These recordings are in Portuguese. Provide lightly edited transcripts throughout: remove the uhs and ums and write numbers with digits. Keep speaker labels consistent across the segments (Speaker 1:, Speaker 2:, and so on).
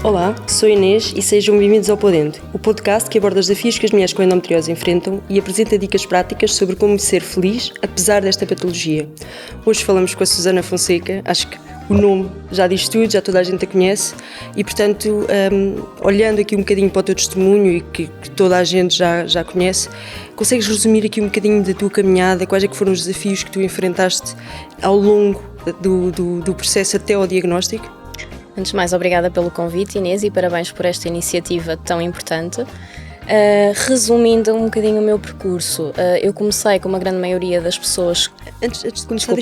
Speaker 1: Olá, sou Inês e sejam bem-vindos ao Podendo, o podcast que aborda os desafios que as mulheres com endometriose enfrentam e apresenta dicas práticas sobre como ser feliz apesar desta patologia. Hoje falamos com a Susana Fonseca, acho que o nome já diz tudo, já toda a gente a conhece e, portanto, olhando aqui um bocadinho para o teu testemunho e que toda a gente já conhece, consegues resumir aqui um bocadinho da tua caminhada, quais é que foram os desafios que tu enfrentaste ao longo do processo até ao diagnóstico?
Speaker 2: Antes de mais, obrigada pelo convite, Inês, e parabéns por esta iniciativa tão importante. Resumindo um bocadinho o meu percurso, eu comecei com uma grande maioria das pessoas...
Speaker 1: Antes de começar,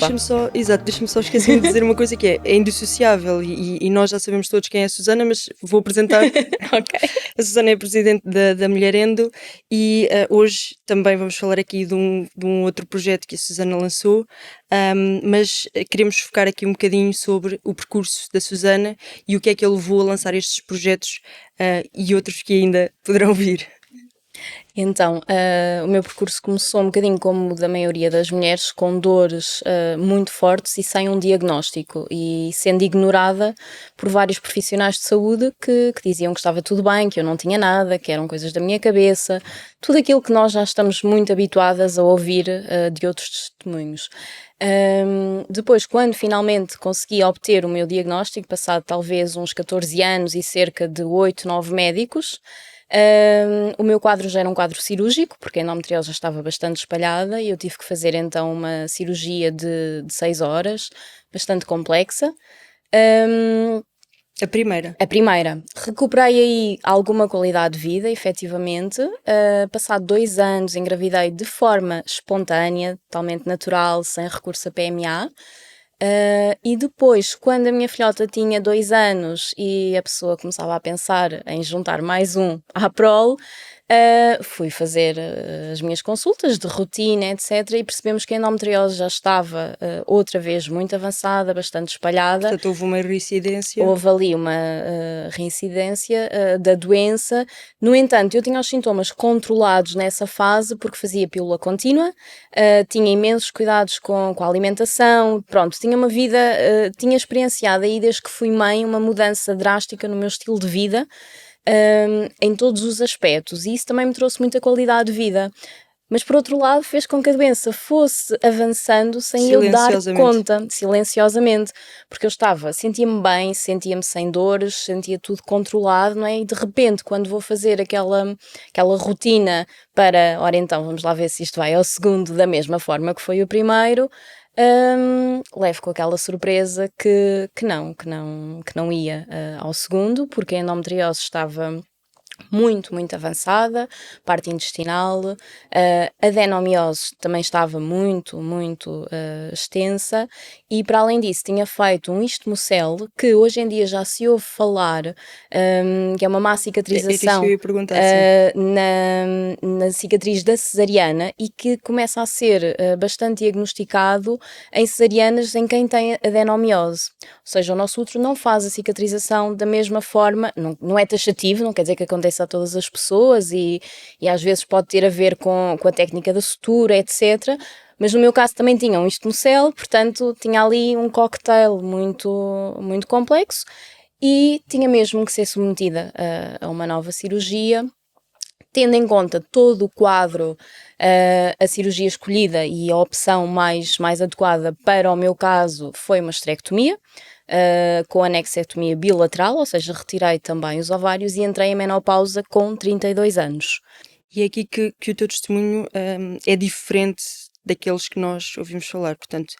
Speaker 1: deixa-me só esquecer de dizer uma coisa que é indissociável e nós já sabemos todos quem é a Susana, mas vou apresentar.
Speaker 2: Okay.
Speaker 1: A Susana é a presidente da Mulher Endo e hoje também vamos falar aqui de um outro projeto que a Susana lançou, mas queremos focar aqui um bocadinho sobre o percurso da Susana e o que é que a levou a lançar estes projetos e outros que ainda poderão vir.
Speaker 2: Então, o meu percurso começou um bocadinho como o da maioria das mulheres, com dores muito fortes e sem um diagnóstico, e sendo ignorada por vários profissionais de saúde que diziam que estava tudo bem, que eu não tinha nada, que eram coisas da minha cabeça, tudo aquilo que nós já estamos muito habituadas a ouvir de outros testemunhos. Depois, quando finalmente consegui obter o meu diagnóstico, passado talvez uns 14 anos e cerca de 8, 9 médicos, o meu quadro já era um quadro cirúrgico, porque a endometriose já estava bastante espalhada e eu tive que fazer então uma cirurgia de 6 horas, bastante complexa.
Speaker 1: A primeira.
Speaker 2: Recuperei aí alguma qualidade de vida, efetivamente. Passado 2 anos, engravidei de forma espontânea, totalmente natural, sem recurso a PMA. E depois, quando a minha filhota tinha 2 anos e a pessoa começava a pensar em juntar mais um à prole, fui fazer as minhas consultas de rotina, etc. E percebemos que a endometriose já estava outra vez muito avançada, bastante espalhada.
Speaker 1: Portanto, houve uma reincidência.
Speaker 2: Houve ali uma reincidência da doença. No entanto, eu tinha os sintomas controlados nessa fase porque fazia pílula contínua, tinha imensos cuidados com a alimentação, pronto, tinha uma vida, tinha experienciado aí desde que fui mãe uma mudança drástica no meu estilo de vida, em todos os aspectos, e isso também me trouxe muita qualidade de vida. Mas, por outro lado, fez com que a doença fosse avançando sem eu dar conta, silenciosamente, porque eu sentia-me bem, sentia-me sem dores, sentia tudo controlado, não é? E de repente, quando vou fazer aquela rotina para, ora então, vamos lá ver se isto vai ao segundo da mesma forma que foi o primeiro, levo com aquela surpresa que não ia ao segundo, porque a endometriose estava muito, muito avançada, parte intestinal, a adenomiose também estava muito, muito extensa, e para além disso tinha feito um istomocel, que hoje em dia já se ouve falar, que é uma má cicatrização na cicatriz da cesariana, e que começa a ser bastante diagnosticado em cesarianas em quem tem adenomiose. Ou seja, o nosso útero não faz a cicatrização da mesma forma, não é taxativo, não quer dizer que aconteça a todas as pessoas e às vezes pode ter a ver com a técnica da sutura, etc. Mas no meu caso também tinha um istomocel, portanto tinha ali um cocktail muito, muito complexo e tinha mesmo que ser submetida a uma nova cirurgia. Tendo em conta todo o quadro, a cirurgia escolhida e a opção mais adequada para o meu caso foi uma esterectomia, com anexectomia bilateral, ou seja, retirei também os ovários e entrei em menopausa com 32 anos.
Speaker 1: E é aqui que o teu testemunho é diferente daqueles que nós ouvimos falar, portanto,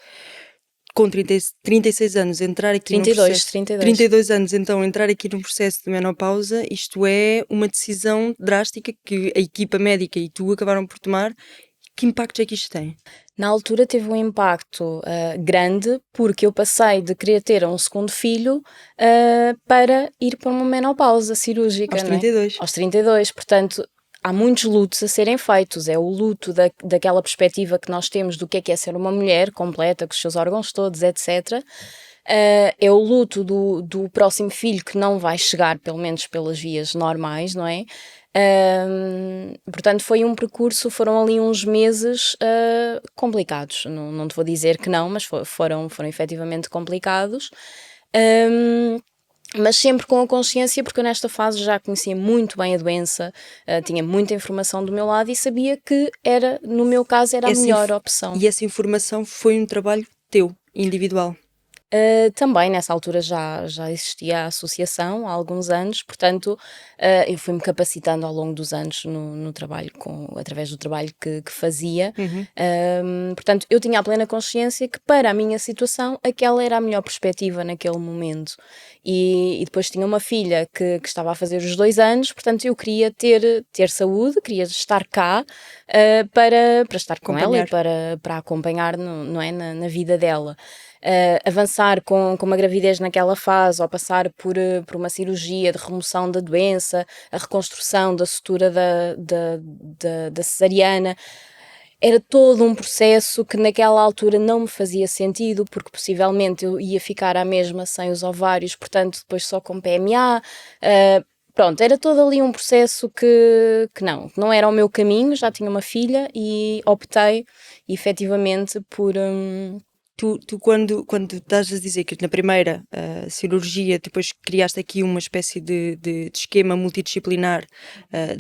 Speaker 1: com 36 anos entrar aqui 32 anos, então entrar aqui num processo de menopausa, isto é uma decisão drástica que a equipa médica e tu acabaram por tomar. Que impacto é que isto tem?
Speaker 2: Na altura teve um impacto grande, porque eu passei de querer ter um segundo filho para ir para uma menopausa cirúrgica.
Speaker 1: Aos 32.
Speaker 2: Aos 32, portanto, há muitos lutos a serem feitos. É o luto daquela perspectiva que nós temos do que é ser uma mulher completa, com os seus órgãos todos, etc. É o luto do próximo filho que não vai chegar, pelo menos pelas vias normais, não é? Portanto, foi um percurso, foram ali uns meses complicados. Não te vou dizer que não, mas foram efetivamente complicados. mas sempre com a consciência, porque eu nesta fase já conhecia muito bem a doença, tinha muita informação do meu lado e sabia que era, no meu caso, era a melhor opção.
Speaker 1: E essa informação foi um trabalho teu, individual?
Speaker 2: Também nessa altura já existia a associação há alguns anos, portanto, eu fui-me capacitando ao longo dos anos no trabalho, através do trabalho que fazia. Portanto, eu tinha a plena consciência que para a minha situação aquela era a melhor perspectiva naquele momento. E depois tinha uma filha que estava a fazer os 2 anos, portanto eu queria ter saúde, queria estar cá, para estar com ela e para acompanhar não é, na vida dela. Avançar com uma gravidez naquela fase, ou passar por uma cirurgia de remoção da doença, a reconstrução da sutura da cesariana, era todo um processo que naquela altura não me fazia sentido, porque possivelmente eu ia ficar à mesma sem os ovários, portanto depois só com PMA. Pronto, era todo ali um processo que não era o meu caminho, já tinha uma filha e optei efetivamente por...
Speaker 1: Tu quando estás a dizer que na primeira cirurgia depois criaste aqui uma espécie de esquema multidisciplinar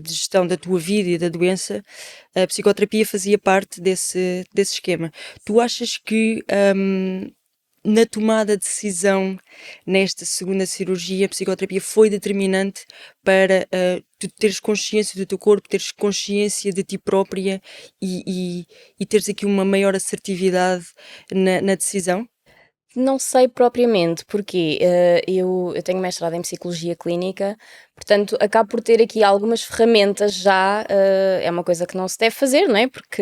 Speaker 1: de gestão da tua vida e da doença, a psicoterapia fazia parte desse esquema. Tu achas que na tomada de decisão nesta segunda cirurgia, a psicoterapia foi determinante para tu teres consciência do teu corpo, teres consciência de ti própria e teres aqui uma maior assertividade na decisão?
Speaker 2: Não sei propriamente, porque eu tenho mestrado em Psicologia Clínica, portanto acabo por ter aqui algumas ferramentas já, é uma coisa que não se deve fazer, não é? Porque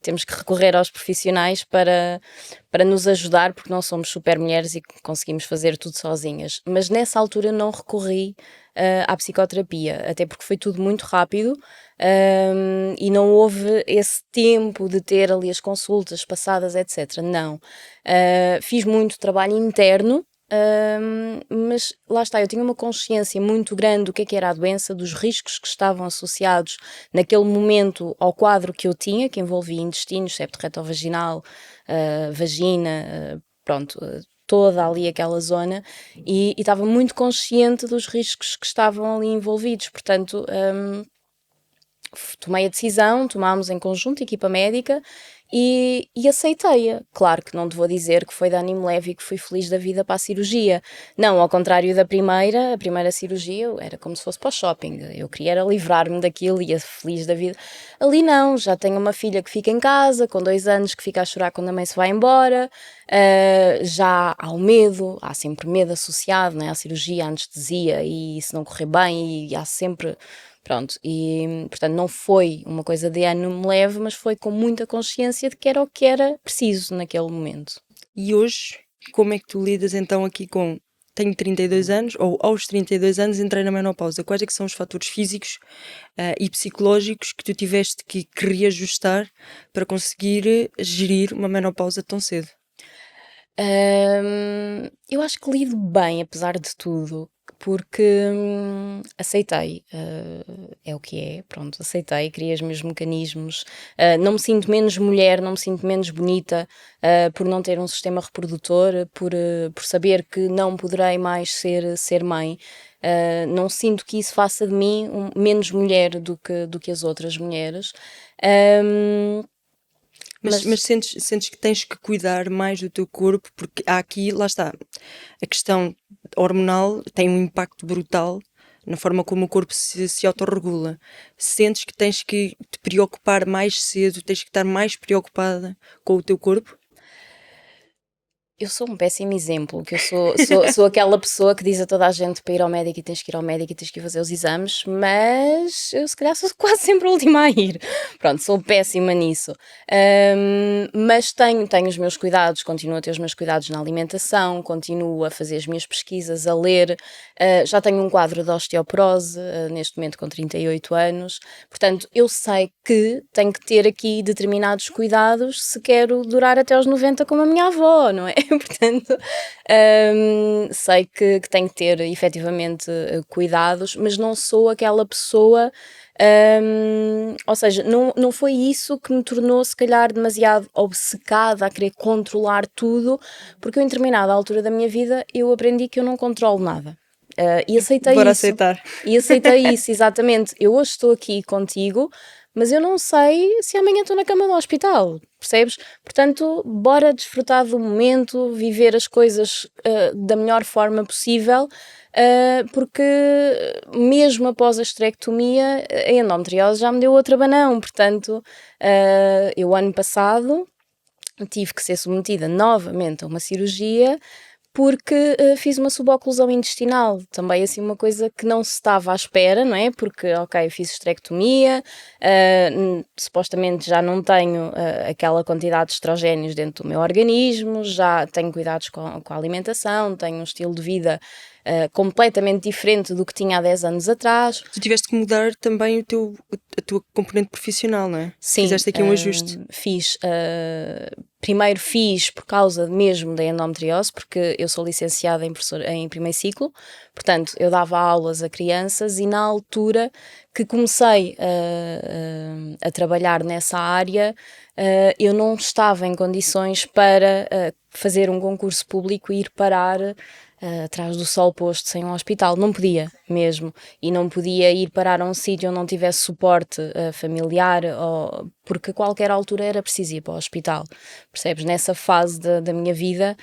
Speaker 2: temos que recorrer aos profissionais para nos ajudar, porque não somos super mulheres e conseguimos fazer tudo sozinhas. Mas nessa altura não recorri à psicoterapia, até porque foi tudo muito rápido. E não houve esse tempo de ter ali as consultas passadas, etc. Não. Fiz muito trabalho interno, mas lá está, eu tinha uma consciência muito grande do que era a doença, dos riscos que estavam associados naquele momento ao quadro que eu tinha, que envolvia intestinos, septo retrovaginal, vagina, pronto, toda ali aquela zona, e estava muito consciente dos riscos que estavam ali envolvidos, portanto... tomei a decisão, tomámos em conjunto, equipa médica, e aceitei-a. Claro que não te vou dizer que foi de ânimo leve e que fui feliz da vida para a cirurgia. Não, ao contrário da a primeira cirurgia era como se fosse para o shopping. Eu queria era livrar-me daquilo e ia feliz da vida. Ali não, já tenho uma filha que fica em casa, com 2 anos, que fica a chorar quando a mãe se vai embora. Já há o medo, há sempre medo associado, né, à cirurgia, à anestesia, e se não correr bem, e há sempre... Pronto, e portanto não foi uma coisa de ânimo leve, mas foi com muita consciência de que era o que era preciso naquele momento.
Speaker 1: E hoje, como é que tu lidas então aqui com... Tenho 32 anos, ou aos 32 anos entrei na menopausa. Quais é que são os fatores físicos e psicológicos que tu tiveste que reajustar para conseguir gerir uma menopausa tão cedo?
Speaker 2: Eu acho que lido bem, apesar de tudo, porque aceitei, é o que é, pronto, aceitei, criei os meus mecanismos, não me sinto menos mulher, não me sinto menos bonita, por não ter um sistema reprodutor, por saber que não poderei mais ser mãe. Não sinto que isso faça de mim menos mulher do que as outras mulheres.
Speaker 1: Mas sentes que tens que cuidar mais do teu corpo, porque há aqui, lá está, a questão hormonal tem um impacto brutal na forma como o corpo se autorregula. Sentes que tens que te preocupar mais cedo, tens que estar mais preocupada com o teu corpo?
Speaker 2: Eu sou um péssimo exemplo, que eu sou aquela pessoa que diz a toda a gente para ir ao médico e tens que ir ao médico e tens que ir fazer os exames, mas eu se calhar sou quase sempre a última a ir. Pronto, sou péssima nisso. Mas tenho os meus cuidados, continuo a ter os meus cuidados na alimentação, continuo a fazer as minhas pesquisas, a ler. Já tenho um quadro de osteoporose, neste momento com 38 anos. Portanto, eu sei que tenho que ter aqui determinados cuidados se quero durar até aos 90 como a minha avó, não é? Portanto, sei que tenho que ter efetivamente cuidados, mas não sou aquela pessoa, ou seja, não foi isso que me tornou se calhar demasiado obcecada a querer controlar tudo, porque eu em determinada altura da minha vida eu aprendi que eu não controlo nada. E aceitei
Speaker 1: Bora
Speaker 2: isso.
Speaker 1: aceitar.
Speaker 2: E aceitei isso, exatamente. Eu hoje estou aqui contigo, mas eu não sei se amanhã estou na cama do hospital, percebes? Portanto, bora desfrutar do momento, viver as coisas da melhor forma possível, porque mesmo após a esterectomia, a endometriose já me deu outro abanão. Portanto, eu ano passado tive que ser submetida novamente a uma cirurgia porque fiz uma suboclusão intestinal, também assim uma coisa que não se estava à espera, não é? Porque, ok, fiz esterectomia, supostamente já não tenho aquela quantidade de estrogénios dentro do meu organismo, já tenho cuidados com a alimentação, tenho um estilo de vida completamente diferente do que tinha há 10 anos atrás.
Speaker 1: Tu tiveste que mudar também a tua componente profissional, não é?
Speaker 2: Sim,
Speaker 1: Fizeste aqui um ajuste.
Speaker 2: fiz. Primeiro fiz por causa mesmo da endometriose, porque eu sou licenciada em primeiro ciclo, portanto eu dava aulas a crianças e na altura que comecei a trabalhar nessa área, eu não estava em condições para fazer um concurso público e ir parar atrás do sol posto sem um hospital, não podia mesmo, e não podia ir parar a um sítio onde não tivesse suporte familiar, porque a qualquer altura era preciso ir para o hospital, percebes? Nessa fase da minha vida,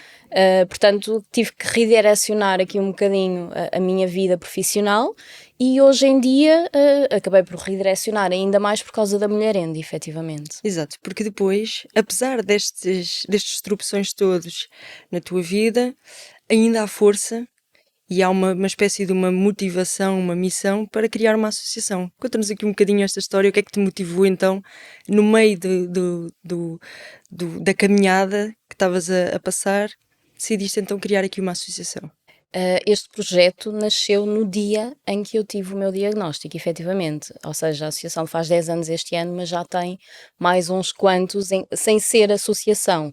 Speaker 2: portanto tive que redirecionar aqui um bocadinho a minha vida profissional e hoje em dia acabei por redirecionar ainda mais por causa da mulherende, efetivamente.
Speaker 1: Exato, porque depois, apesar destes disrupções todos na tua vida, ainda há força e há uma espécie de uma motivação, uma missão para criar uma associação. Conta-nos aqui um bocadinho esta história, o que é que te motivou então, no meio da caminhada que estavas a passar, decidiste então criar aqui uma associação.
Speaker 2: Este projeto nasceu no dia em que eu tive o meu diagnóstico, efetivamente. Ou seja, a associação faz 10 anos este ano, mas já tem mais uns quantos sem ser associação.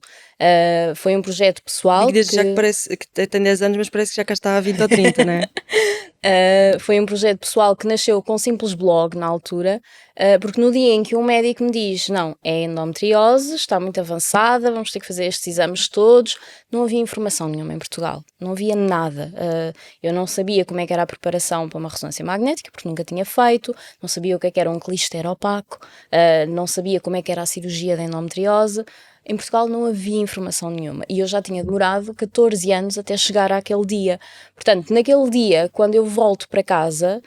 Speaker 2: Foi um projeto pessoal.
Speaker 1: Digo desde já que parece que tem 10 anos, mas parece que já cá está há 20 ou 30, não é?
Speaker 2: Foi um projeto pessoal que nasceu com um simples blog na altura, porque no dia em que um médico me diz não, é endometriose, está muito avançada, vamos ter que fazer estes exames todos, não havia informação nenhuma em Portugal, não havia nada. Eu não sabia como é que era a preparação para uma ressonância magnética, porque nunca tinha feito, não sabia o que era um clister opaco, não sabia como é que era a cirurgia da endometriose. Em Portugal não havia informação nenhuma e eu já tinha demorado 14 anos até chegar àquele dia. Portanto, naquele dia, quando eu volto para casa,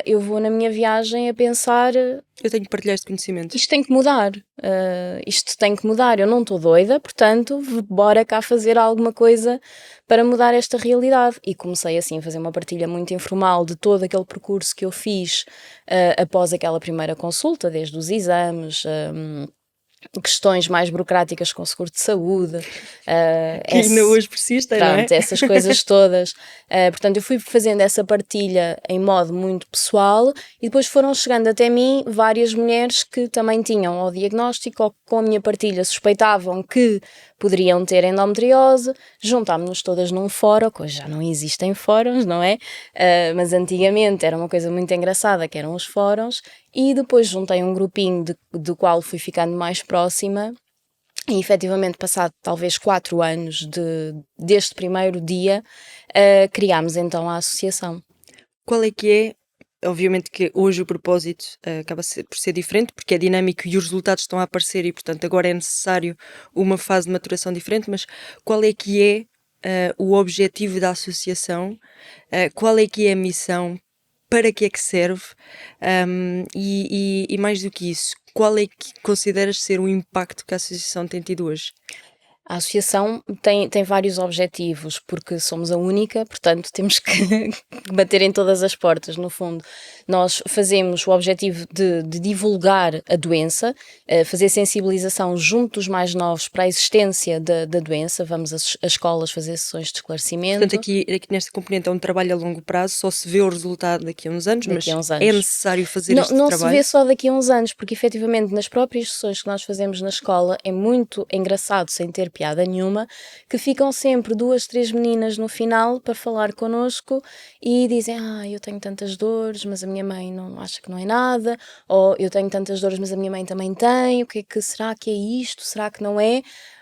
Speaker 2: eu vou na minha viagem a pensar:
Speaker 1: eu tenho que partilhar este conhecimento.
Speaker 2: Isto tem que mudar, isto tem que mudar. Eu não estou doida, portanto, bora cá fazer alguma coisa para mudar esta realidade. E comecei assim a fazer uma partilha muito informal de todo aquele percurso que eu fiz após aquela primeira consulta, desde os exames, questões mais burocráticas com o seguro de saúde.
Speaker 1: Que ainda hoje persistem, não é?
Speaker 2: Pronto, essas coisas todas. Portanto, eu fui fazendo essa partilha em modo muito pessoal e depois foram chegando até mim várias mulheres que também tinham o diagnóstico ou com a minha partilha suspeitavam que poderiam ter endometriose. Juntámos-nos todas num fórum, que hoje já não existem fóruns, não é? Mas antigamente era uma coisa muito engraçada, que eram os fóruns, e depois juntei um grupinho do qual fui ficando mais próxima. E efetivamente, passado talvez 4 anos deste primeiro dia, criámos então a associação.
Speaker 1: Qual é que é? Obviamente que hoje o propósito acaba por ser diferente, porque é dinâmico e os resultados estão a aparecer e, portanto, agora é necessário uma fase de maturação diferente, mas qual é que é o objetivo da associação? Qual é que é a missão? Para que é que serve? E mais do que isso, qual é que consideras ser o impacto que a associação tem tido hoje?
Speaker 2: A associação tem vários objetivos, porque somos a única, portanto temos que bater em todas as portas, no fundo. Nós fazemos o objetivo de divulgar a doença, fazer sensibilização junto dos mais novos para a existência da doença, vamos às escolas fazer sessões de esclarecimento.
Speaker 1: Portanto, aqui nesta componente é um trabalho a longo prazo, só se vê o resultado daqui a uns anos, mas é necessário fazer este trabalho? Não
Speaker 2: se vê só daqui a uns anos, porque efetivamente nas próprias sessões que nós fazemos na escola é muito engraçado, sem ter piada nenhuma, que ficam sempre 2, 3 meninas no final para falar connosco e dizem, eu tenho tantas dores, mas a minha mãe não acha que não é nada, ou eu tenho tantas dores, mas a minha mãe também tem, será que é isto, será que não é?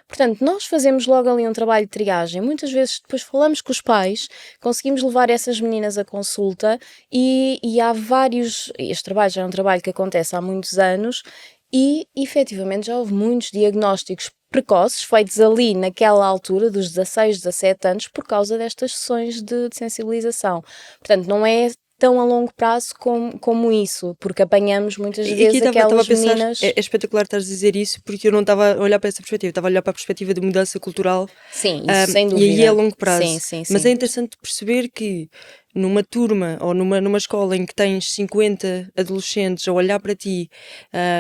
Speaker 2: Portanto, nós fazemos logo ali um trabalho de triagem. Muitas vezes depois falamos com os pais, conseguimos levar essas meninas à consulta e há vários... Este trabalho já é um trabalho que acontece há muitos anos e, efetivamente, já houve muitos diagnósticos precoces feitos ali naquela altura dos 16, 17 anos por causa destas sessões de sensibilização. Portanto, não é tão a longo prazo como isso, porque apanhamos muitas
Speaker 1: E aqui
Speaker 2: vezes
Speaker 1: estava a
Speaker 2: aquelas
Speaker 1: pensar,
Speaker 2: meninas...
Speaker 1: é espetacular estares a dizer isso, porque eu não estava a olhar para essa perspectiva, estava a olhar para a perspectiva de mudança cultural,
Speaker 2: Sim, isso sem
Speaker 1: e aí é a
Speaker 2: dúvida.
Speaker 1: longo prazo.
Speaker 2: Sim, sim,
Speaker 1: Mas é
Speaker 2: sim.
Speaker 1: interessante perceber que numa turma ou numa escola em que tens 50 adolescentes a olhar para ti,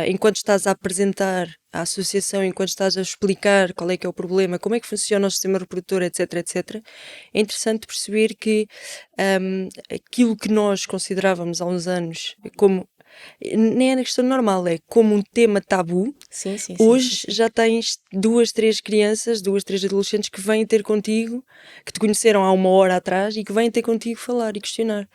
Speaker 1: enquanto estás a apresentar a associação, enquanto estás a explicar qual é que é o problema, como é que funciona o sistema reprodutor, etc, etc, é interessante perceber que aquilo que nós considerávamos há uns anos como, nem é na questão normal, é como um tema tabu.
Speaker 2: Sim, sim, sim,
Speaker 1: Hoje
Speaker 2: sim, sim.
Speaker 1: já tens 2, 3 crianças, 2, 3 adolescentes que vêm ter contigo, que te conheceram há uma hora atrás e que vêm ter contigo falar e questionar.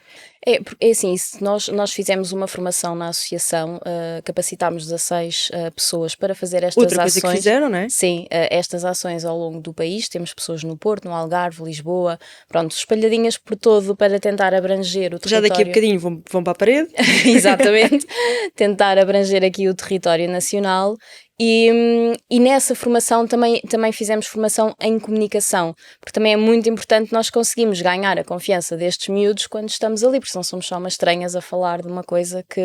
Speaker 2: É assim, nós fizemos uma formação na associação, capacitámos 16 pessoas para fazer estas
Speaker 1: Outra coisa que
Speaker 2: ações.
Speaker 1: fizeram, não é?
Speaker 2: Sim, estas ações ao longo do país. Temos pessoas no Porto, no Algarve, Lisboa, pronto, espalhadinhas por todo para tentar abranger o
Speaker 1: Já daqui a
Speaker 2: território.
Speaker 1: bocadinho vão para a parede.
Speaker 2: Exatamente, tentar abranger aqui o território nacional. E nessa formação também fizemos formação em comunicação, porque também é muito importante nós conseguimos ganhar a confiança destes miúdos quando estamos ali, porque senão somos só umas estranhas a falar de uma coisa que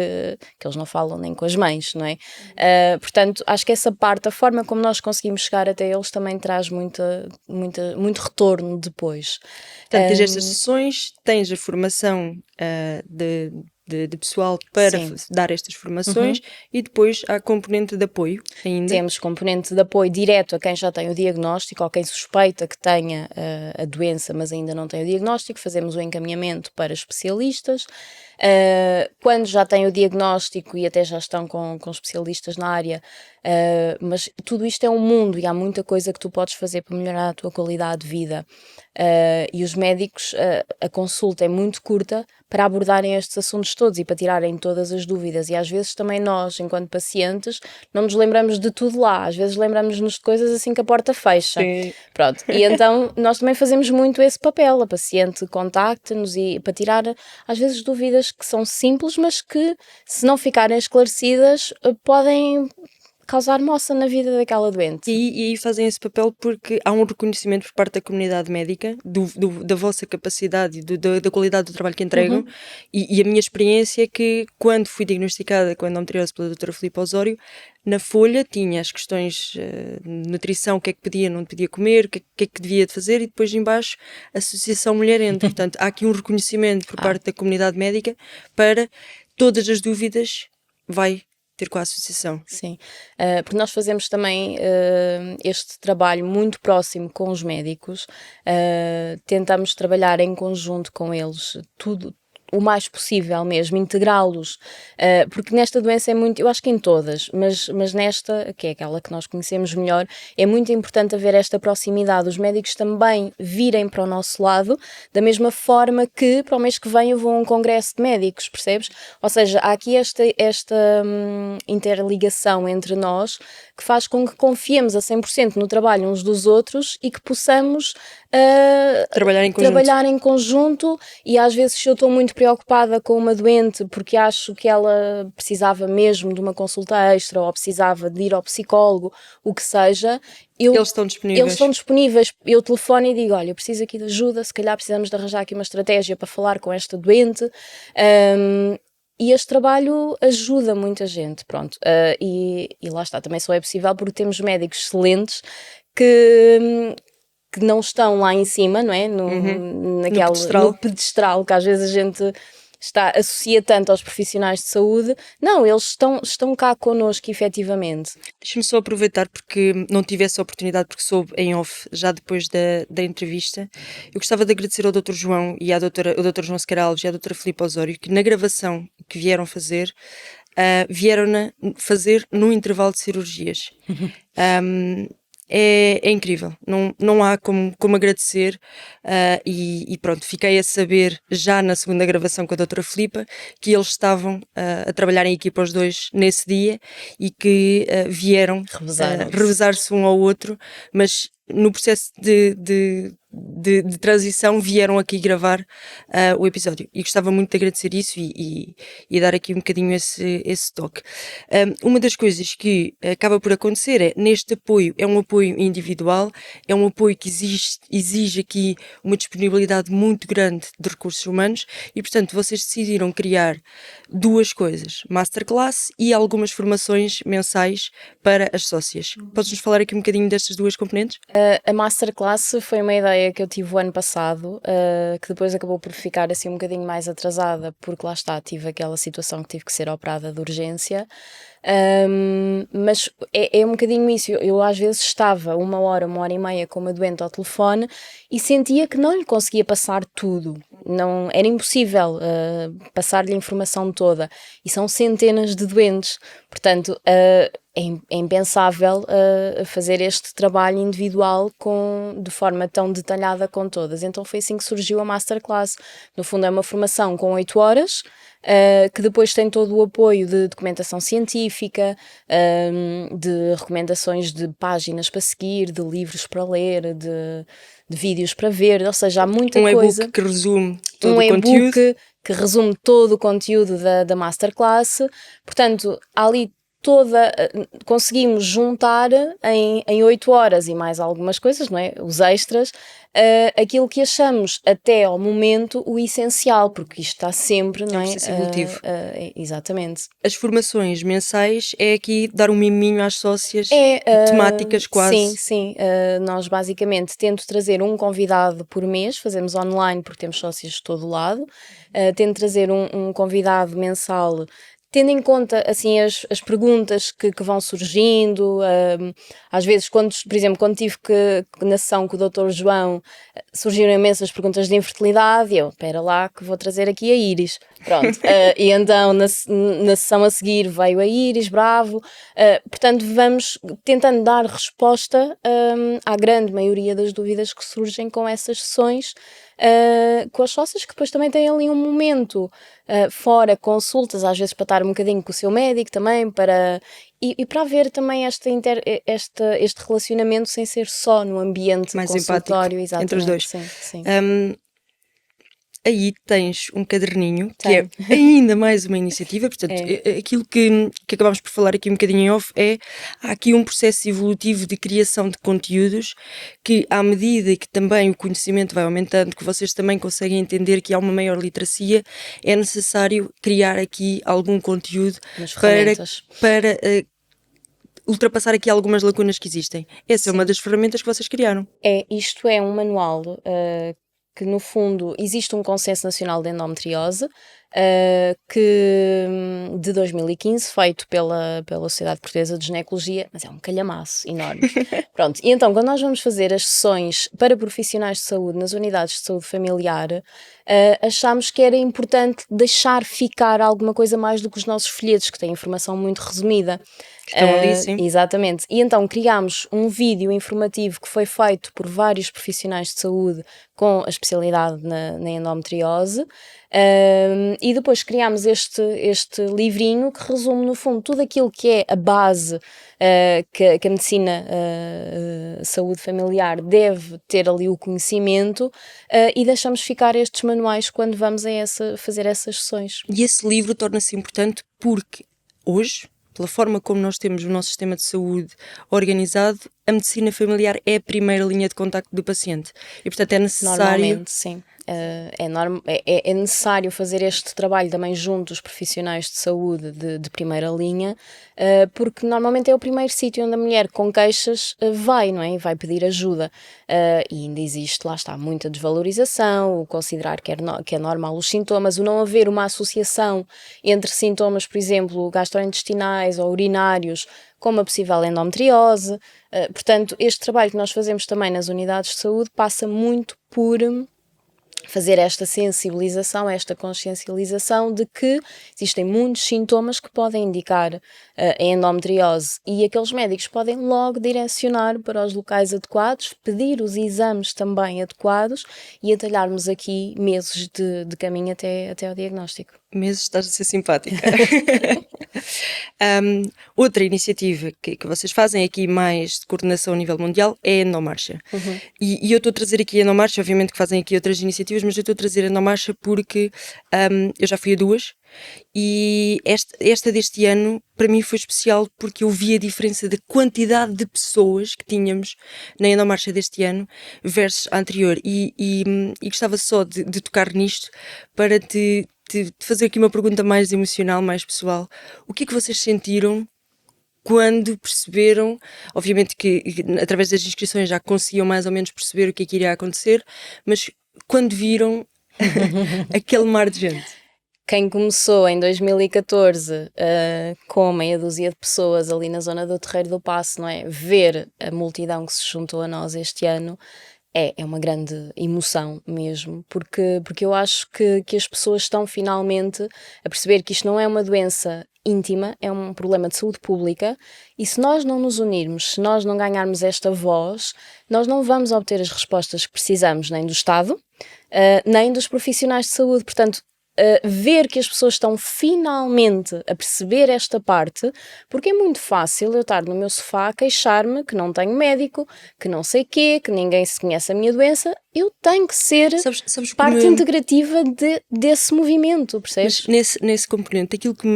Speaker 2: eles não falam nem com as mães, não é? Portanto, acho que essa parte, a forma como nós conseguimos chegar até eles também traz muito retorno depois.
Speaker 1: Portanto, tens estas sessões, tens a formação de pessoal para
Speaker 2: Sim.
Speaker 1: dar estas formações e depois há a componente de apoio ainda.
Speaker 2: Temos componente de apoio direto a quem já tem o diagnóstico ou quem suspeita que tenha a doença, mas ainda não tem o diagnóstico. Fazemos o encaminhamento para especialistas. Quando já têm o diagnóstico e até já estão com especialistas na área, mas tudo isto é um mundo e há muita coisa que tu podes fazer para melhorar a tua qualidade de vida. E os médicos, a consulta é muito curta para abordarem estes assuntos todos e para tirarem todas as dúvidas. E às vezes também nós, enquanto pacientes, não nos lembramos de tudo lá. Às vezes lembramos-nos de coisas assim que a porta fecha.
Speaker 1: Sim.
Speaker 2: Pronto. E então nós também fazemos muito esse papel. A paciente contacta-nos e para tirar, às vezes, dúvidas que são simples, mas que, se não ficarem esclarecidas, podem causar moça na vida daquela doente.
Speaker 1: E aí fazem esse papel porque há um reconhecimento por parte da comunidade médica da vossa capacidade e da qualidade do trabalho que entregam. E a minha experiência é que quando fui diagnosticada com endometriose pela doutora Filipe Osório, na folha tinha as questões de nutrição, o que é que podia, não podia comer, o que é que devia de fazer, e depois em baixo Associação Mulherente. Portanto, há aqui um reconhecimento por parte da comunidade médica para todas as dúvidas vai ter com a associação.
Speaker 2: Sim, porque nós fazemos também este trabalho muito próximo com os médicos, tentamos trabalhar em conjunto com eles, tudo o mais possível mesmo, integrá-los, porque nesta doença é muito, eu acho que em todas, mas nesta, que é aquela que nós conhecemos melhor, é muito importante haver esta proximidade, os médicos também virem para o nosso lado, da mesma forma que para o mês que vem eu vou a um congresso de médicos, percebes? Ou seja, há aqui esta interligação entre nós que faz com que confiemos a 100% no trabalho uns dos outros e que possamos trabalhar em conjunto. E às vezes, se eu estou muito preocupada com uma doente porque acho que ela precisava mesmo de uma consulta extra ou precisava de ir ao psicólogo, o que seja,
Speaker 1: eles estão disponíveis.
Speaker 2: Eu telefono e digo, olha, eu preciso aqui de ajuda, se calhar precisamos de arranjar aqui uma estratégia para falar com esta doente. E este trabalho ajuda muita gente, pronto. E lá está, também só é possível porque temos médicos excelentes que não estão lá em cima, não é? No pedestral, que às vezes a gente associa tanto aos profissionais de saúde. Não, eles estão cá connosco, efetivamente.
Speaker 1: Deixa-me só aproveitar, porque não tive essa oportunidade, porque soube em off, já depois da entrevista. Eu gostava de agradecer ao Dr. João e ao Dr. João Sequeira Alves e à Dra. Filipe Osório, que na gravação que vieram fazer, vieram fazer no intervalo de cirurgias. é incrível, não há como agradecer, e pronto, fiquei a saber já na segunda gravação com a doutora Filipa que eles estavam a trabalhar em equipa os dois nesse dia e que vieram revezar-se um ao outro, mas no processo de transição vieram aqui gravar o episódio e gostava muito de agradecer isso e dar aqui um bocadinho esse toque. Uma das coisas que acaba por acontecer é, neste apoio, é um apoio individual, é um apoio que exige aqui uma disponibilidade muito grande de recursos humanos e, portanto, vocês decidiram criar duas coisas, masterclass e algumas formações mensais para as sócias. Podes-nos falar aqui um bocadinho destas duas componentes?
Speaker 2: A masterclass foi uma ideia que eu tive o ano passado, que depois acabou por ficar assim um bocadinho mais atrasada, porque lá está, tive aquela situação que tive que ser operada de urgência. Mas é um bocadinho isso. Eu às vezes estava 1 hora e meia com uma doente ao telefone e sentia que não lhe conseguia passar tudo. Não, era impossível passar-lhe a informação toda. E são centenas de doentes. Portanto, é impensável fazer este trabalho individual de forma tão detalhada com todas. Então foi assim que surgiu a Masterclass. No fundo é uma formação com 8 horas, que depois tem todo o apoio de documentação científica, de recomendações de páginas para seguir, de livros para ler, de vídeos para ver, ou seja, há muita coisa.
Speaker 1: E-book que resume todo o conteúdo.
Speaker 2: Que resume todo o conteúdo da Masterclass. Portanto, há ali conseguimos juntar em 8 horas e mais algumas coisas, não é? Os extras, aquilo que achamos até ao momento o essencial, porque isto está sempre, não é?
Speaker 1: Um processo evolutivo.
Speaker 2: Exatamente.
Speaker 1: As formações mensais é aqui dar um miminho às sócias, temáticas quase.
Speaker 2: Sim. Nós basicamente tento trazer um convidado por mês, fazemos online porque temos sócios de todo lado, tento trazer um convidado mensal, tendo em conta, assim, as perguntas que vão surgindo. Às vezes, por exemplo, quando tive na sessão com o Dr. João, surgiram imensas perguntas de infertilidade e eu, espera lá que vou trazer aqui a Iris. Pronto. E então, na sessão a seguir veio a Iris, bravo. Portanto, vamos tentando dar resposta à grande maioria das dúvidas que surgem com essas sessões, com as sócias, que depois também têm ali um momento fora, consultas, às vezes para estar um bocadinho com o seu médico também, e para haver também este relacionamento sem ser só no ambiente
Speaker 1: mais
Speaker 2: consultório,
Speaker 1: empático entre os dois.
Speaker 2: Sim.
Speaker 1: Aí tens um caderninho, que é ainda mais uma iniciativa, portanto, aquilo que acabámos por falar aqui um bocadinho em off há aqui um processo evolutivo de criação de conteúdos que, à medida que também o conhecimento vai aumentando, que vocês também conseguem entender que há uma maior literacia, é necessário criar aqui algum conteúdo para ultrapassar aqui algumas lacunas que existem. Essa é uma das ferramentas que vocês criaram.
Speaker 2: Isto é um manual que no fundo existe um consenso nacional de endometriose de 2015, feito pela Sociedade Portuguesa de Ginecologia, mas é um calhamaço enorme. Pronto, e então quando nós vamos fazer as sessões para profissionais de saúde nas unidades de saúde familiar, achámos que era importante deixar ficar alguma coisa mais do que os nossos folhetos, que têm informação muito resumida.
Speaker 1: Estão ali, sim.
Speaker 2: Exatamente. E então criámos um vídeo informativo que foi feito por vários profissionais de saúde com a especialidade na endometriose, e depois criámos este livrinho que resume no fundo tudo aquilo que é a base que a medicina saúde familiar deve ter ali o conhecimento, e deixamos ficar estes manuais quando vamos fazer essas sessões.
Speaker 1: E esse livro torna-se importante porque hoje, pela forma como nós temos o nosso sistema de saúde organizado, a medicina familiar é a primeira linha de contacto do paciente. E, portanto, é necessário...
Speaker 2: Normalmente, sim. É necessário fazer este trabalho também junto dos profissionais de saúde de primeira linha, porque normalmente é o primeiro sítio onde a mulher com queixas vai, não é? E vai pedir ajuda. E ainda existe, lá está, muita desvalorização, o considerar que é normal os sintomas, o não haver uma associação entre sintomas, por exemplo, gastrointestinais ou urinários, com uma possível endometriose. Portanto, este trabalho que nós fazemos também nas unidades de saúde passa muito por fazer esta sensibilização, esta consciencialização de que existem muitos sintomas que podem indicar a endometriose, e aqueles médicos podem logo direcionar para os locais adequados, pedir os exames também adequados e atalharmos aqui meses de caminho até ao diagnóstico.
Speaker 1: Meses, estás a ser simpática. Outra iniciativa que vocês fazem aqui mais de coordenação a nível mundial é a Endomarcha. E eu estou a trazer aqui a Endomarcha, obviamente que fazem aqui outras iniciativas, mas eu estou a trazer a Endomarcha porque eu já fui a duas, e esta deste ano para mim foi especial porque eu vi a diferença da quantidade de pessoas que tínhamos na Endomarcha deste ano versus a anterior, e gostava só de tocar nisto para te fazer aqui uma pergunta mais emocional, mais pessoal. O que é que vocês sentiram quando perceberam, obviamente que através das inscrições já conseguiam mais ou menos perceber o que é que iria acontecer, mas quando viram aquele mar de gente?
Speaker 2: Quem começou em 2014 com meia dúzia de pessoas ali na zona do Terreiro do Paço, não é? Ver a multidão que se juntou a nós este ano é uma grande emoção mesmo, porque eu acho que as pessoas estão finalmente a perceber que isto não é uma doença íntima, é um problema de saúde pública, e se nós não nos unirmos, se nós não ganharmos esta voz, nós não vamos obter as respostas que precisamos, nem do Estado, nem dos profissionais de saúde. Portanto, ver que as pessoas estão finalmente a perceber esta parte, porque é muito fácil eu estar no meu sofá a queixar-me que não tenho médico, que não sei quê, que ninguém se conhece a minha doença. Eu tenho que ser
Speaker 1: Sabes
Speaker 2: parte integrativa desse movimento, percebes?
Speaker 1: Mas nesse componente, aquilo que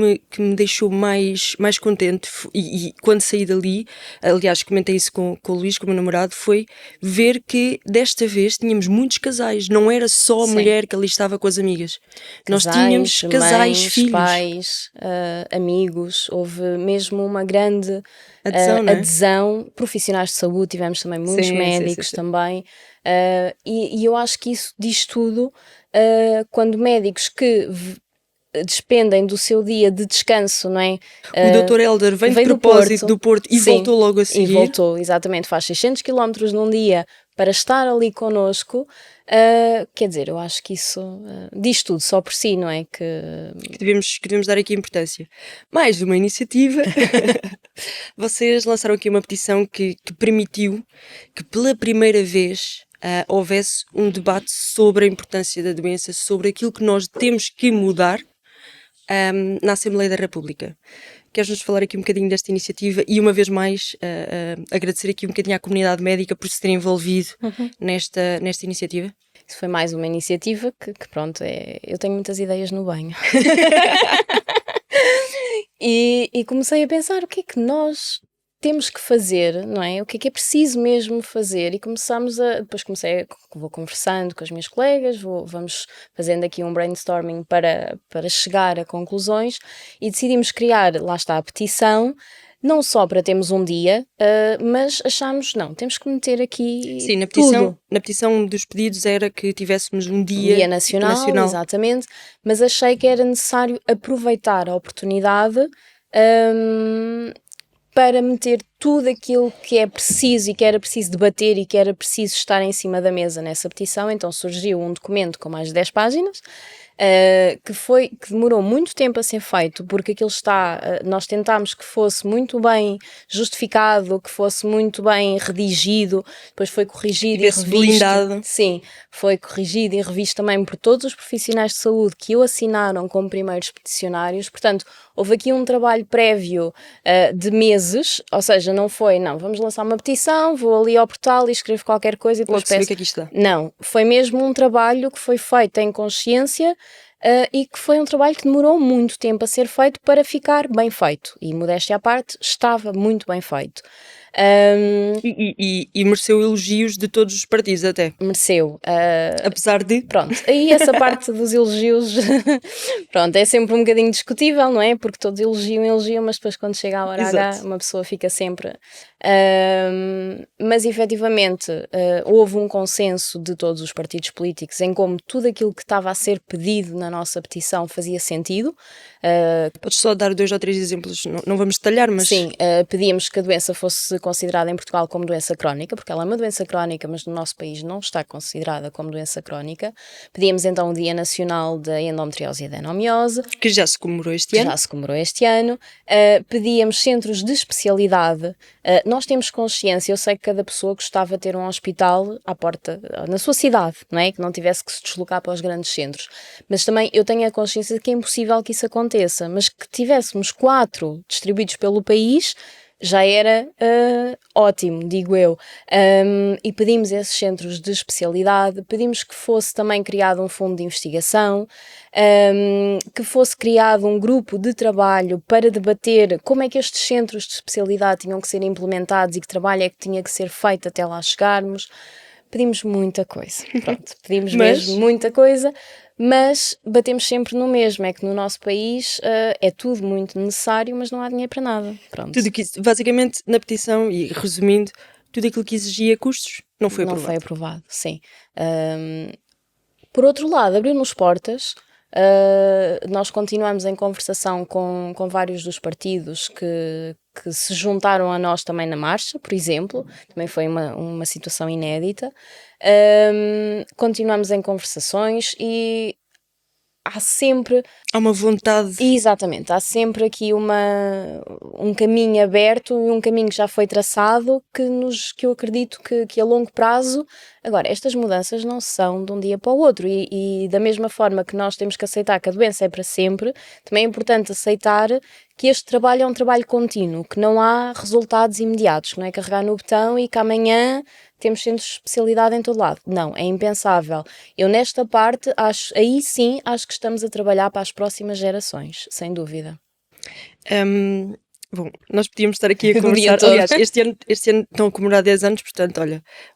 Speaker 1: me deixou mais contente, e quando saí dali, aliás, comentei isso com o Luís, com o meu namorado, foi ver que desta vez tínhamos muitos casais, não era só a mulher que ali estava com as amigas. Nós tínhamos casais,
Speaker 2: mães,
Speaker 1: filhos.
Speaker 2: pais, amigos, houve mesmo uma grande
Speaker 1: Adesão, não é?
Speaker 2: adesão. Profissionais de saúde, tivemos também muitos médicos também. E eu acho que isso diz tudo, quando médicos que despendem do seu dia de descanso, não é?
Speaker 1: O Dr. Helder vem de propósito do Porto e voltou logo a seguir.
Speaker 2: E voltou, exatamente, faz 600 km num dia para estar ali connosco. Quer dizer, eu acho que isso diz tudo só por si, não é? Que
Speaker 1: devemos dar aqui importância. Mais uma iniciativa. Vocês lançaram aqui uma petição que permitiu que pela primeira vez houvesse um debate sobre a importância da doença, sobre aquilo que nós temos que mudar na Assembleia da República. Queres-nos falar aqui um bocadinho desta iniciativa e, uma vez mais, agradecer aqui um bocadinho à comunidade médica por se ter envolvido nesta iniciativa?
Speaker 2: Isso foi mais uma iniciativa que pronto, eu tenho muitas ideias no banho. E comecei a pensar o que é que nós temos que fazer, não é? O que é preciso mesmo fazer? E depois vou conversando com as minhas colegas, vamos fazendo aqui um brainstorming para chegar a conclusões, e decidimos criar, lá está, a petição, não só para termos um dia, mas achámos, não, temos que meter aqui.
Speaker 1: Sim,
Speaker 2: tudo.
Speaker 1: Na petição um dos pedidos era que tivéssemos um dia nacional.
Speaker 2: Exatamente, mas achei que era necessário aproveitar a oportunidade para meter tudo aquilo que é preciso e que era preciso debater e que era preciso estar em cima da mesa nessa petição. Então surgiu um documento com mais de 10 páginas, que demorou muito tempo a ser feito, porque aquilo nós tentámos que fosse muito bem justificado, que fosse muito bem redigido, depois foi corrigido e revisto.
Speaker 1: Blindado.
Speaker 2: Sim, foi corrigido e revisto também por todos os profissionais de saúde que o assinaram como primeiros peticionários. Portanto, houve aqui um trabalho prévio de meses, ou seja, não foi, vamos lançar uma petição, vou ali ao portal e escrevo qualquer coisa e depois
Speaker 1: peço... o que é que isto dá?
Speaker 2: Não, foi mesmo um trabalho que foi feito em consciência, e que foi um trabalho que demorou muito tempo a ser feito para ficar bem feito. E, modéstia à parte, estava muito bem feito.
Speaker 1: E mereceu elogios de todos os partidos até.
Speaker 2: Mereceu.
Speaker 1: Apesar de...
Speaker 2: Pronto, aí essa parte dos elogios, pronto, é sempre um bocadinho discutível, não é? Porque todos elogiam, mas depois quando chega a hora H, uma pessoa fica sempre Mas efetivamente houve um consenso de todos os partidos políticos em como tudo aquilo que estava a ser pedido na nossa petição fazia sentido.
Speaker 1: Podes só dar 2 ou 3 exemplos, não vamos detalhar, mas...
Speaker 2: Sim, pedíamos que a doença fosse considerada em Portugal como doença crónica, porque ela é uma doença crónica, mas no nosso país não está considerada como doença crónica. Pedíamos então o Dia Nacional da Endometriose e Adenomiose,
Speaker 1: que já se comemorou este
Speaker 2: que
Speaker 1: ano.
Speaker 2: já se comemorou este ano. Pedíamos centros de especialidade. Nós temos consciência, eu sei que cada pessoa gostava de ter um hospital à porta, na sua cidade, não é? Que não tivesse que se deslocar para os grandes centros. Mas também eu tenho a consciência de que é impossível que isso aconteça, mas que tivéssemos 4 distribuídos pelo país já era ótimo, digo eu. E pedimos esses centros de especialidade, pedimos que fosse também criado um fundo de investigação, que fosse criado um grupo de trabalho para debater como é que estes centros de especialidade tinham que ser implementados e que trabalho é que tinha que ser feito até lá chegarmos. Pedimos muita coisa, pronto, pedimos mesmo muita coisa, mas batemos sempre no mesmo, é que no nosso país é tudo muito necessário, mas não há dinheiro para nada, pronto.
Speaker 1: Tudo que, basicamente, na petição, e resumindo, tudo aquilo que exigia custos não foi aprovado.
Speaker 2: Não foi aprovado, sim. Por outro lado, abriu-nos portas. Nós continuamos em conversação com vários dos partidos que se juntaram a nós também na marcha, por exemplo, também foi uma situação inédita. Continuamos em conversações e há sempre...
Speaker 1: Há uma vontade...
Speaker 2: Exatamente, há sempre aqui um caminho aberto e um caminho que já foi traçado que eu acredito que a longo prazo... Agora, estas mudanças não são de um dia para o outro e da mesma forma que nós temos que aceitar que a doença é para sempre, também é importante aceitar que este trabalho é um trabalho contínuo, que não há resultados imediatos, que não é carregar no botão e que amanhã temos centros de especialidade em todo lado. Não, é impensável. Eu nesta parte, aí sim, acho que estamos a trabalhar para as próximas gerações, sem dúvida.
Speaker 1: Bom, nós podíamos estar aqui a conversar. Aliás, este ano estão a comemorar 10 anos, portanto,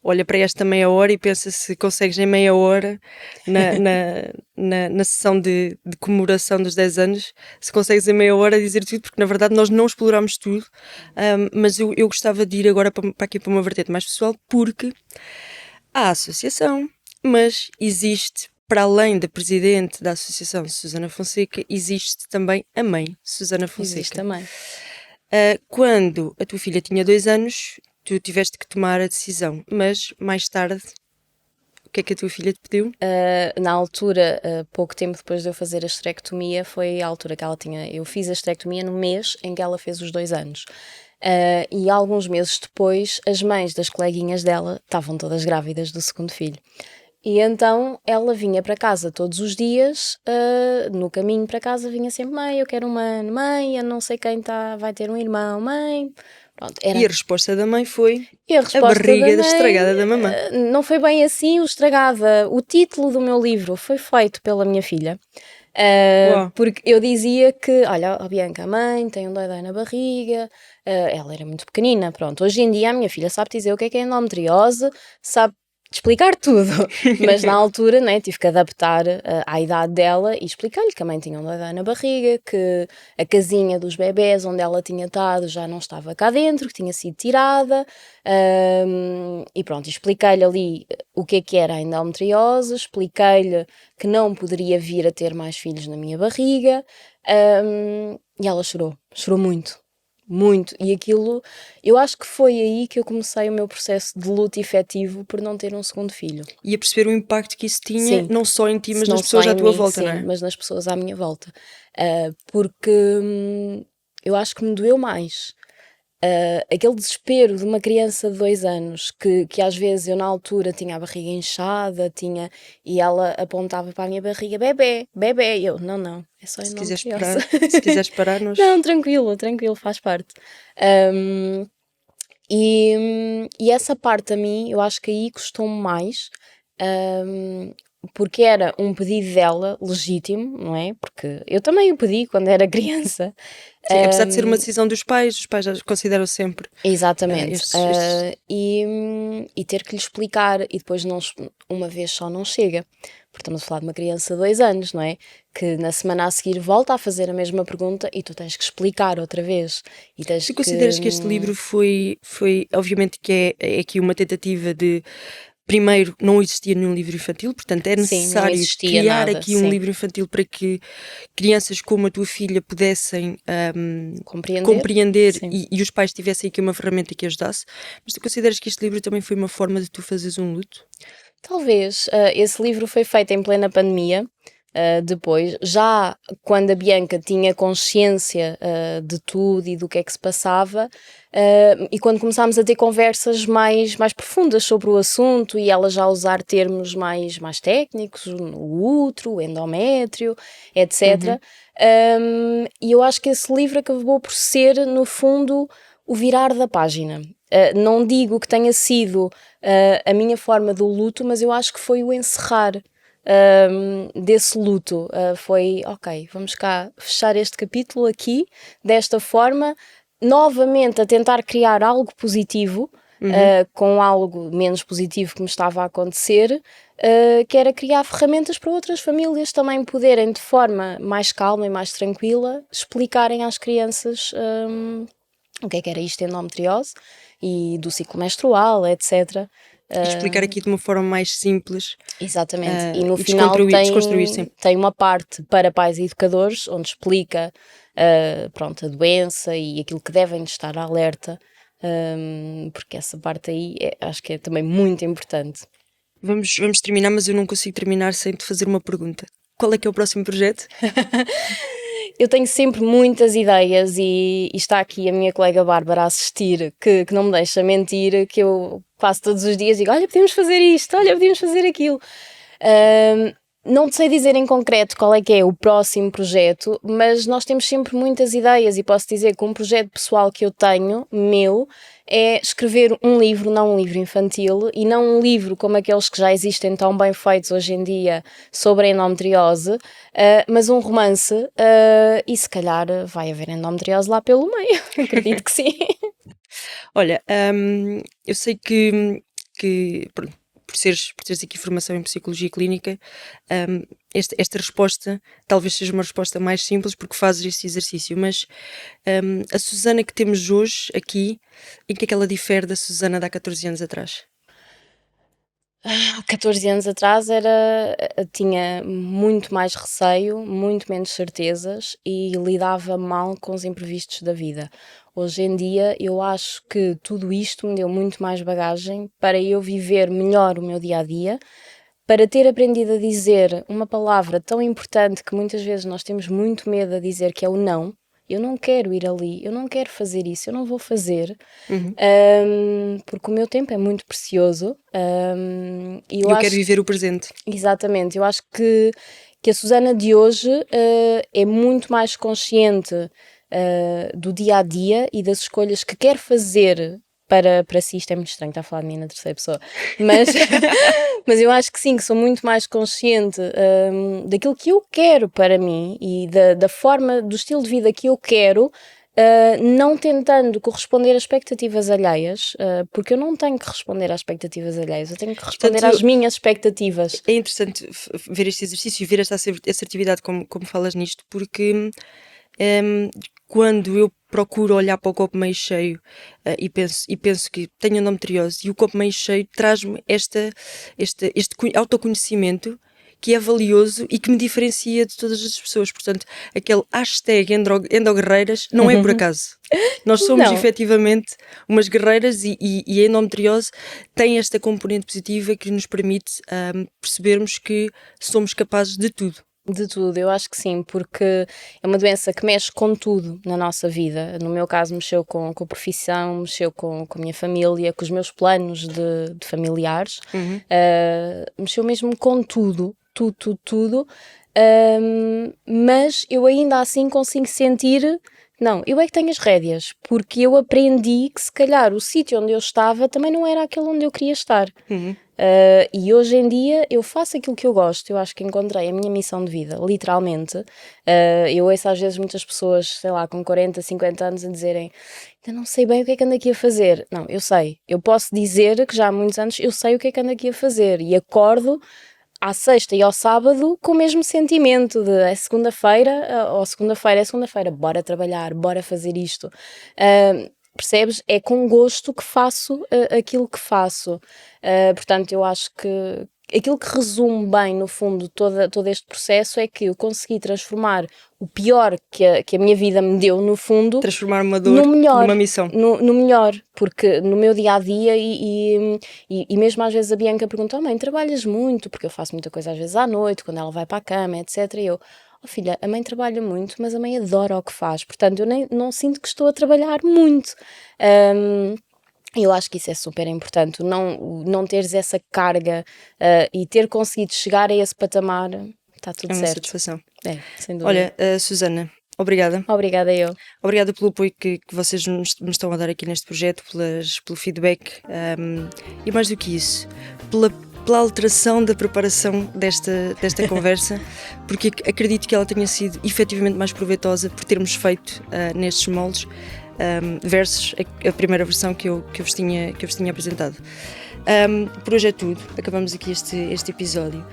Speaker 1: olha para esta meia hora e pensa se consegues em meia hora, na sessão de comemoração dos 10 anos, se consegues em meia hora dizer tudo, porque na verdade nós não explorámos tudo, mas eu gostava de ir agora para aqui para uma vertente mais pessoal, porque há a associação, mas existe... Para além da presidente da associação, Susana Fonseca, existe também a mãe, Susana Fonseca.
Speaker 2: Existe também.
Speaker 1: Quando a tua filha tinha 2 anos, tu tiveste que tomar a decisão, mas mais tarde, o que é que a tua filha te pediu?
Speaker 2: Na altura, pouco tempo depois de eu fazer a esterectomia, foi a altura que ela tinha... Eu fiz a esterectomia no mês em que ela fez os 2 anos. E alguns meses depois, as mães das coleguinhas dela estavam todas grávidas do segundo filho. E então ela vinha para casa todos os dias, no caminho para casa vinha sempre: mãe, eu quero uma mãe, eu não sei quem vai ter um irmão, mãe. Pronto,
Speaker 1: E a resposta da mãe foi
Speaker 2: a
Speaker 1: barriga estragada da mamã.
Speaker 2: Não foi bem assim o estragada. O título do meu livro foi feito pela minha filha. Porque eu dizia que, olha, Bianca, a mãe tem um dói na barriga, ela era muito pequenina, pronto. Hoje em dia a minha filha sabe dizer o que é endometriose, sabe explicar tudo, mas na altura, né, tive que adaptar à idade dela e explicar-lhe que a mãe tinha um dói na barriga, que a casinha dos bebés onde ela tinha estado já não estava cá dentro, que tinha sido tirada, e pronto, expliquei-lhe ali o que era a endometriose, expliquei-lhe que não poderia vir a ter mais filhos na minha barriga, e ela chorou muito. Muito, e aquilo, eu acho que foi aí que eu comecei o meu processo de luto efetivo por não ter um segundo filho.
Speaker 1: E a perceber o impacto que isso tinha, sim, não só em ti, mas nas pessoas à tua volta,
Speaker 2: sim,
Speaker 1: não é?
Speaker 2: Mas nas pessoas à minha volta. Porque eu acho que me doeu mais. Aquele desespero de uma criança de 2 anos que às vezes eu na altura tinha a barriga inchada, e ela apontava para a minha barriga: bebê, e eu: não, é só endometriose.
Speaker 1: Se quiseres parar, nós...
Speaker 2: Não, tranquilo, faz parte. E essa parte a mim, eu acho que aí custou-me mais, porque era um pedido dela legítimo, não é? Porque eu também o pedi quando era criança.
Speaker 1: Sim, apesar de ser uma decisão dos pais já consideram sempre.
Speaker 2: Exatamente. E ter que lhe explicar, e depois uma vez só não chega. porque estamos a falar de uma criança de 2 anos, não é? Que na semana a seguir volta a fazer a mesma pergunta e tu tens que explicar outra vez. E tens
Speaker 1: Tu consideras que este livro foi obviamente que é aqui uma tentativa de, primeiro, não existia nenhum livro infantil, portanto é
Speaker 2: Sim, não
Speaker 1: necessário
Speaker 2: existia
Speaker 1: criar
Speaker 2: nada,
Speaker 1: aqui um
Speaker 2: sim.
Speaker 1: livro infantil para que crianças como a tua filha pudessem
Speaker 2: Compreender?
Speaker 1: compreender
Speaker 2: Sim.
Speaker 1: e os pais tivessem aqui uma ferramenta que ajudasse. Mas tu consideras que este livro também foi uma forma de tu fazeres um luto?
Speaker 2: Talvez. Esse livro foi feito em plena pandemia, depois, já quando a Bianca tinha consciência de tudo e do que é que se passava, e quando começámos a ter conversas mais profundas sobre o assunto e ela já a usar termos mais técnicos, o útero, o endométrio, etc. E eu acho que esse livro acabou por ser, no fundo, o virar da página. Não digo que tenha sido a minha forma do luto, mas eu acho que foi o encerrar desse luto. Foi, ok, vamos cá fechar este capítulo aqui, desta forma, novamente a tentar criar algo positivo, com algo menos positivo que me estava a acontecer, que era criar ferramentas para outras famílias também poderem, de forma mais calma e mais tranquila, explicarem às crianças o que era isto de endometriose e do ciclo menstrual, etc.
Speaker 1: E explicar aqui de uma forma mais simples.
Speaker 2: Exatamente. E no
Speaker 1: e
Speaker 2: final
Speaker 1: desconstruir, sim.
Speaker 2: tem uma parte para pais e educadores, onde explica pronto, a doença e aquilo que devem estar alerta, porque essa parte aí acho que é também muito importante.
Speaker 1: Vamos terminar, mas eu não consigo terminar sem te fazer uma pergunta. Qual é que é o próximo projeto?
Speaker 2: Eu tenho sempre muitas ideias e está aqui a minha colega Bárbara a assistir, que não me deixa mentir, que eu faço todos os dias e digo, olha, podemos fazer isto, olha, podemos fazer aquilo. Não te sei dizer em concreto qual é que é o próximo projeto, mas nós temos sempre muitas ideias e posso dizer que um projeto pessoal que eu tenho, meu, é escrever um livro, não um livro infantil e não um livro como aqueles que já existem tão bem feitos hoje em dia sobre a endometriose, mas um romance e se calhar vai haver endometriose lá pelo meio, acredito que sim.
Speaker 1: Olha, eu sei que pronto, por teres aqui formação em psicologia clínica, esta resposta talvez seja uma resposta mais simples porque fazes este exercício, mas a Susana que temos hoje aqui, em que é que ela difere da Susana de há 14 anos atrás?
Speaker 2: 14 anos atrás tinha muito mais receio, muito menos certezas e lidava mal com os imprevistos da vida. Hoje em dia eu acho que tudo isto me deu muito mais bagagem para eu viver melhor o meu dia a dia, para ter aprendido a dizer uma palavra tão importante que muitas vezes nós temos muito medo a dizer, que é o não. Eu não quero ir ali, eu não quero fazer isso, eu não vou fazer, porque o meu tempo é muito precioso. E
Speaker 1: Eu quero viver o presente.
Speaker 2: exatamente, eu acho que a Susana de hoje é muito mais consciente do dia a dia e das escolhas que quer fazer para si. Isto é muito estranho, está a falar de mim na terceira pessoa, mas, mas eu acho que sim, que sou muito mais consciente daquilo que eu quero para mim e da forma, do estilo de vida que eu quero. Não tentando corresponder às expectativas alheias, porque eu não tenho que responder às expectativas alheias, eu tenho que responder
Speaker 1: Portanto,
Speaker 2: às minhas expectativas.
Speaker 1: É interessante ver este exercício e ver esta assertividade como falas nisto, porque quando eu procuro olhar para o copo meio cheio e penso que tenho endometriose e o copo meio cheio traz-me este autoconhecimento que é valioso e que me diferencia de todas as pessoas. Portanto, aquele hashtag endoguerreiras não é por acaso. Nós somos
Speaker 2: Não.
Speaker 1: efetivamente umas guerreiras e a endometriose tem esta componente positiva que nos permite percebermos que somos capazes de tudo.
Speaker 2: De tudo, eu acho que sim, porque é uma doença que mexe com tudo na nossa vida. No meu caso, mexeu com a profissão, mexeu com a minha família, com os meus planos de familiares, mexeu mesmo com tudo, tudo. Mas eu ainda assim consigo sentir, não, eu é que tenho as rédeas, porque eu aprendi que se calhar o sítio onde eu estava também não era aquele onde eu queria estar. E hoje em dia eu faço aquilo que eu gosto, eu acho que encontrei a minha missão de vida, literalmente. Eu ouço às vezes muitas pessoas, sei lá, com 40, 50 anos a dizerem, ainda não sei bem o que é que ando aqui a fazer. Não, eu sei, eu posso dizer que já há muitos anos eu sei o que é que ando aqui a fazer e acordo à sexta e ao sábado com o mesmo sentimento de é segunda-feira, ou segunda-feira é segunda-feira, bora trabalhar, bora fazer isto. Percebes? É com gosto que faço aquilo que faço. Portanto, eu acho que aquilo que resume bem, no fundo, todo este processo é que eu consegui transformar o pior que a minha vida me deu, no fundo,
Speaker 1: Transformar uma dor
Speaker 2: no melhor,
Speaker 1: numa missão.
Speaker 2: no melhor, porque no meu dia-a-dia e mesmo às vezes a Bianca pergunta, mãe, trabalhas muito? Porque eu faço muita coisa às vezes à noite, quando ela vai para a cama, etc. E eu, filha, a mãe trabalha muito, mas a mãe adora o que faz, portanto eu não sinto que estou a trabalhar muito. Eu acho que isso é super importante, não teres essa carga e ter conseguido chegar a esse patamar, está tudo
Speaker 1: É uma
Speaker 2: certo.
Speaker 1: satisfação.
Speaker 2: É, sem dúvida.
Speaker 1: Olha, Susana, obrigada.
Speaker 2: Obrigada eu.
Speaker 1: Obrigada pelo apoio que vocês me estão a dar aqui neste projeto, pelo feedback e mais do que isso, pela alteração da preparação desta conversa, porque acredito que ela tenha sido efetivamente mais proveitosa por termos feito nestes moldes versus a primeira versão que eu vos tinha apresentado. Por hoje é tudo, acabamos aqui este episódio.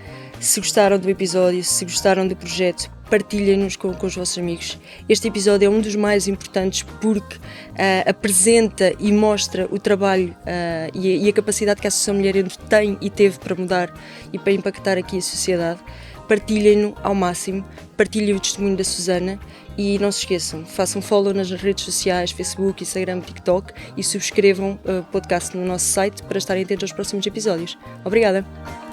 Speaker 1: Se gostaram do episódio, se gostaram do projeto, partilhem-nos com os vossos amigos. Este episódio é um dos mais importantes porque apresenta e mostra o trabalho e a capacidade que a Associação Mulher Endo tem e teve para mudar e para impactar aqui a sociedade. Partilhem-no ao máximo, partilhem o testemunho da Susana e não se esqueçam, façam follow nas redes sociais, Facebook, Instagram, TikTok e subscrevam o podcast no nosso site para estarem atentos aos próximos episódios. Obrigada!